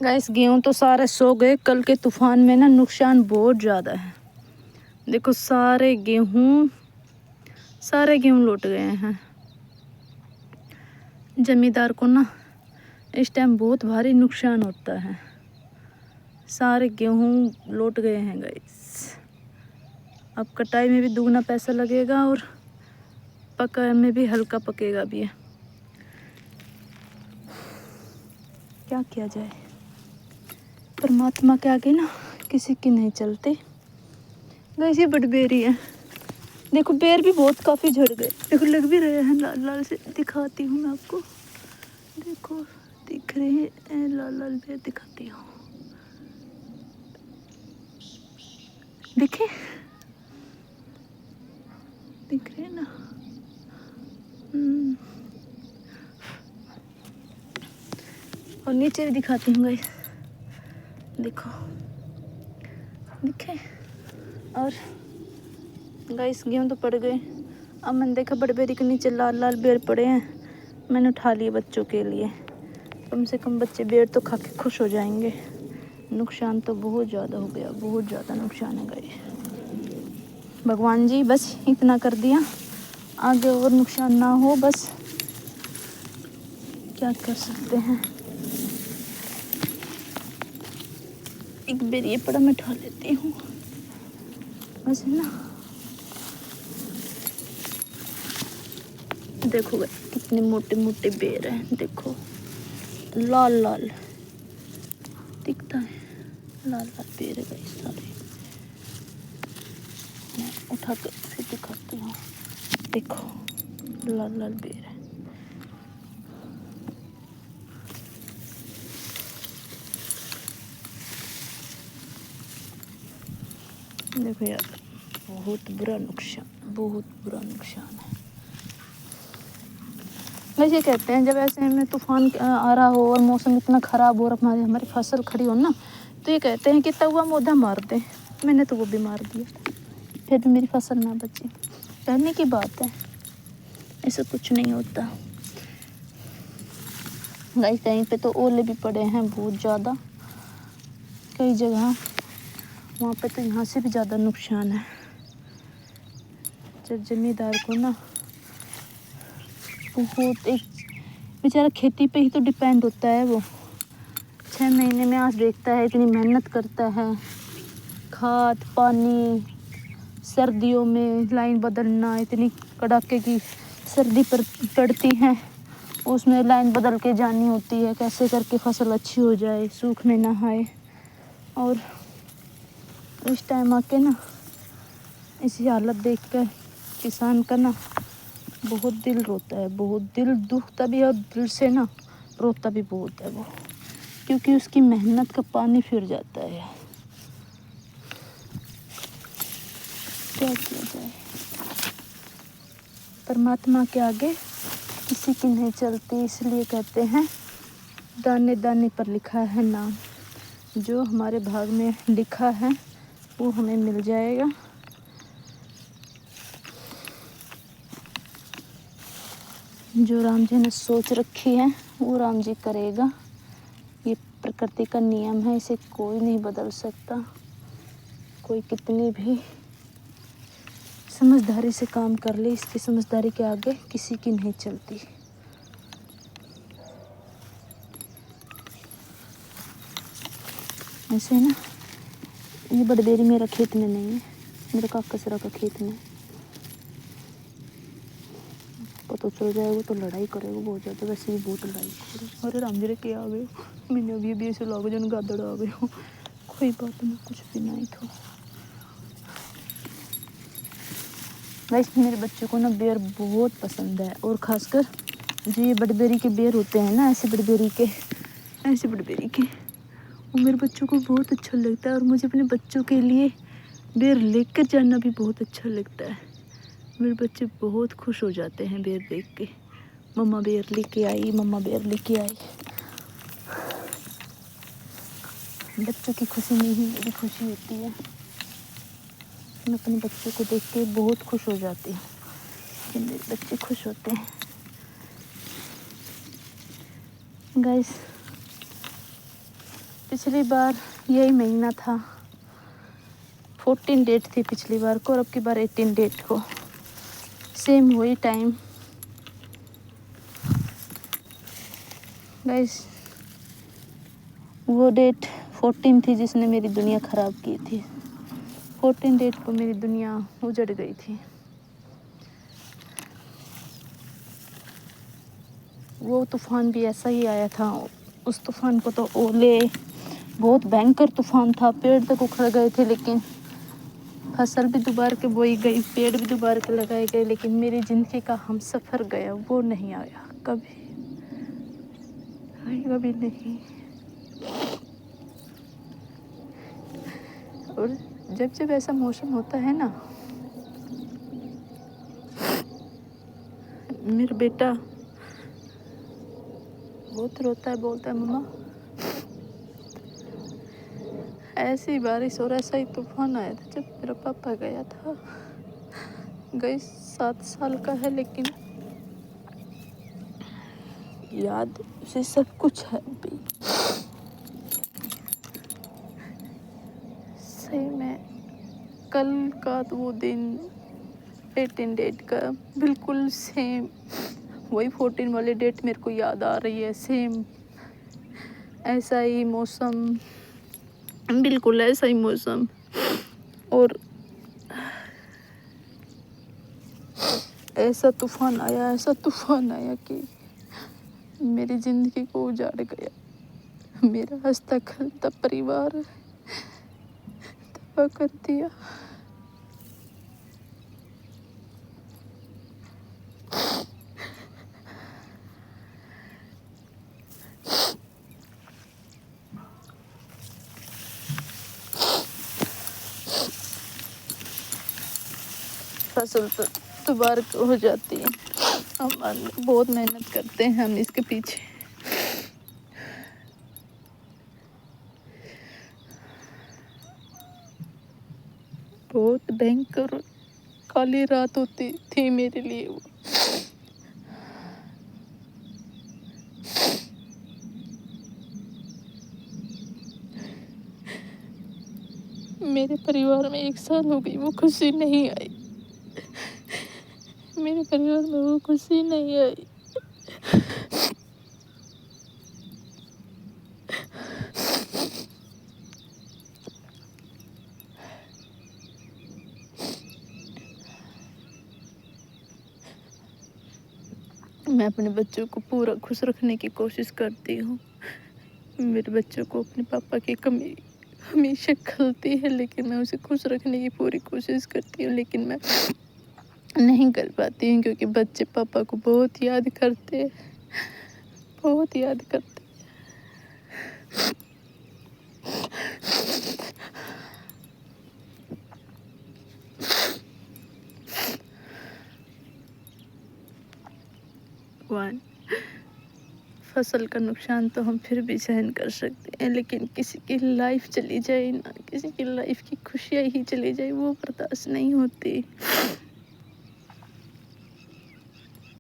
Guys गेहूँ तो सारे सो गए। कल के तूफान में ना नुकसान बहुत ज़्यादा है। देखो सारे गेहूँ लौट गए हैं। जमींदार को ना इस टाइम बहुत भारी नुकसान होता है। सारे गेहूँ लौट गए हैं गाइस। अब कटाई में भी दुगना पैसा लगेगा और पकाने में भी हल्का पकेगा भी। क्या किया जाए, परमात्मा के आगे ना किसी की नहीं चलती। गाइस ये बड़बेरी है। देखो बेर भी बहुत काफ़ी झड़ गए। देखो लग भी रहे हैं लाल लाल से। दिखाती हूँ मैं आपको। देखो दिख रहे हैं लाल लाल बेर। दिखाती हूँ, दिखे दिख रहे हैं ना। और नीचे भी दिखाती हूँ गाइस। देखो दिखे। और गाइस गेहूँ तो पड़ गए। अब मैंने देखा बड़बेरी के नीचे लाल लाल बेर पड़े हैं। मैंने उठा लिए बच्चों के लिए। कम से कम बच्चे बेर तो खा के खुश हो जाएंगे। नुकसान तो बहुत ज़्यादा हो गया, बहुत ज़्यादा नुकसान है गाइस। भगवान जी बस इतना कर दिया, आगे और नुकसान ना हो। बस क्या कर सकते हैं। एक बेर ये पड़ा मैं उठा लेती हूँ बस है ना। देखो गाइस कितने मोटे मोटे बेर हैं। देखो लाल लाल दिखता है, लाल लाल बेर है गाइस सारे। मैं उठा कर फिर दिखाती हूँ। देखो लाल लाल बेर है। देखो यार बहुत बुरा नुकसान, बहुत बुरा नुकसान है। वैसे कहते हैं जब ऐसे में तूफान आ रहा हो और मौसम इतना ख़राब हो और हमारी फसल खड़ी हो ना, तो ये कहते हैं कि तवा मोदा मार दे। मैंने तो वो भी मार दिया, फिर भी मेरी फसल ना बची। कहने की बात है, ऐसा कुछ नहीं होता। गाइस कहीं पे तो ओले भी पड़े हैं बहुत ज़्यादा, कई जगह। वहाँ पे तो यहाँ से भी ज़्यादा नुकसान है। जब जमींदार को ना बहुत, एक बेचारा खेती पे ही तो डिपेंड होता है। वो 6 महीने में आज देखता है, इतनी मेहनत करता है, खाद पानी, सर्दियों में लाइन बदलना, इतनी कड़ाके की सर्दी पड़ती है, उसमें लाइन बदल के जानी होती है कैसे करके फसल अच्छी हो जाए, सूख में ना आए। और इस टाइम आके ना इसी हालत देख कर किसान का ना बहुत दिल रोता है, बहुत दिल दुखता भी है और दिल से ना रोता भी बहुत है वो, क्योंकि उसकी मेहनत का पानी फिर जाता है। क्या किया जाए, परमात्मा के आगे किसी की नहीं चलती। इसलिए कहते हैं दाने दाने पर लिखा है नाम। जो हमारे भाग में लिखा है वो हमें मिल जाएगा। जो राम जी ने सोच रखी है वो राम जी करेगा। ये प्रकृति का नियम है, इसे कोई नहीं बदल सकता। कोई कितनी भी समझदारी से काम कर ले, इसकी समझदारी के आगे किसी की नहीं चलती। ऐसे ना ये बड़बेरी मेरा खेत में नहीं है, मेरे काकसरा का खेत में। पता चल जाएगा तो लड़ाई करेगा बहुत ज़्यादा। वैसे भी बहुत लड़ाई करेगा। अरे राम जी रे क्या आ गए हो, मैंने अभी ऐसे लागो जन गादड़ आ गए हो। कोई बात नहीं, कुछ भी नहीं था। वैसे मेरे बच्चे को ना बेर बहुत पसंद है, और ख़ासकर जो ये बड़बेरी के बेर होते हैं ना, ऐसे बड़बेरी के वो मेरे बच्चों को बहुत अच्छा लगता है। और मुझे अपने बच्चों के लिए बेर लेकर जाना भी बहुत अच्छा लगता है। मेरे बच्चे बहुत खुश हो जाते हैं बेर देख के। मम्मा बेर लेके आई, मम्मा बेर लेके आई। बच्चों की खुशी में ही मेरी खुशी होती है। मैं अपने बच्चों को देख के बहुत खुश हो जाती हूँ कि मेरे बच्चे खुश होते हैं। गाइस पिछली बार यही महीना था, 14 डेट थी पिछली बार को, और अब की बार 18 डेट को, सेम वही टाइम। गाइस वो डेट 14 थी जिसने मेरी दुनिया ख़राब की थी। 14 डेट को मेरी दुनिया उजड़ गई थी। वो तूफ़ान भी ऐसा ही आया था। उस तूफ़ान को तो ओले, बहुत भयंकर तूफ़ान था, पेड़ तक उखड़ गए थे, लेकिन फसल भी दोबारा के बोई गई, पेड़ भी दोबारा के लगाए गए, लेकिन मेरी ज़िंदगी का हमसफ़र गया, वो नहीं आया कभी, कभी नहीं। और जब जब ऐसा मौसम होता है ना, मेरा बेटा बहुत रोता है, बोलता है मम्मा ऐसी बारिश और ऐसा ही तूफान आया था जब मेरा पापा गया था। गई 7 साल का है, लेकिन याद उसे सब कुछ है अभी। सही में कल का वो दिन 18 डेट का बिल्कुल सेम, वही 14 वाली डेट मेरे को याद आ रही है। सेम ऐसा ही मौसम, बिल्कुल ऐसा ही मौसम, और ऐसा तूफान आया कि मेरी ज़िंदगी को उजाड़ गया। मेरा हंसता खेलता परिवार तबाह कर दिया। फसल तो दोबारा हो जाती है। हम बहुत मेहनत करते हैं हम इसके पीछे। बहुत भयंकर काली रात होती थी मेरे लिए वो। मेरे परिवार में 1 साल हो गई, वो खुशी नहीं आई। मेरे परिवार में वो खुशी नहीं आई। मैं अपने बच्चों को पूरा खुश रखने की कोशिश करती हूँ। मेरे बच्चों को अपने पापा की कमी हमेशा खलती है, लेकिन मैं उसे खुश रखने की पूरी कोशिश करती हूँ, लेकिन मैं नहीं कर पाती हूँ, क्योंकि बच्चे पापा को बहुत याद करते, बहुत याद करते। फसल का नुकसान तो हम फिर भी सहन कर सकते हैं, लेकिन किसी की लाइफ चली जाए ना, किसी की लाइफ की खुशियाँ ही चली जाए, वो बर्दाश्त नहीं होती।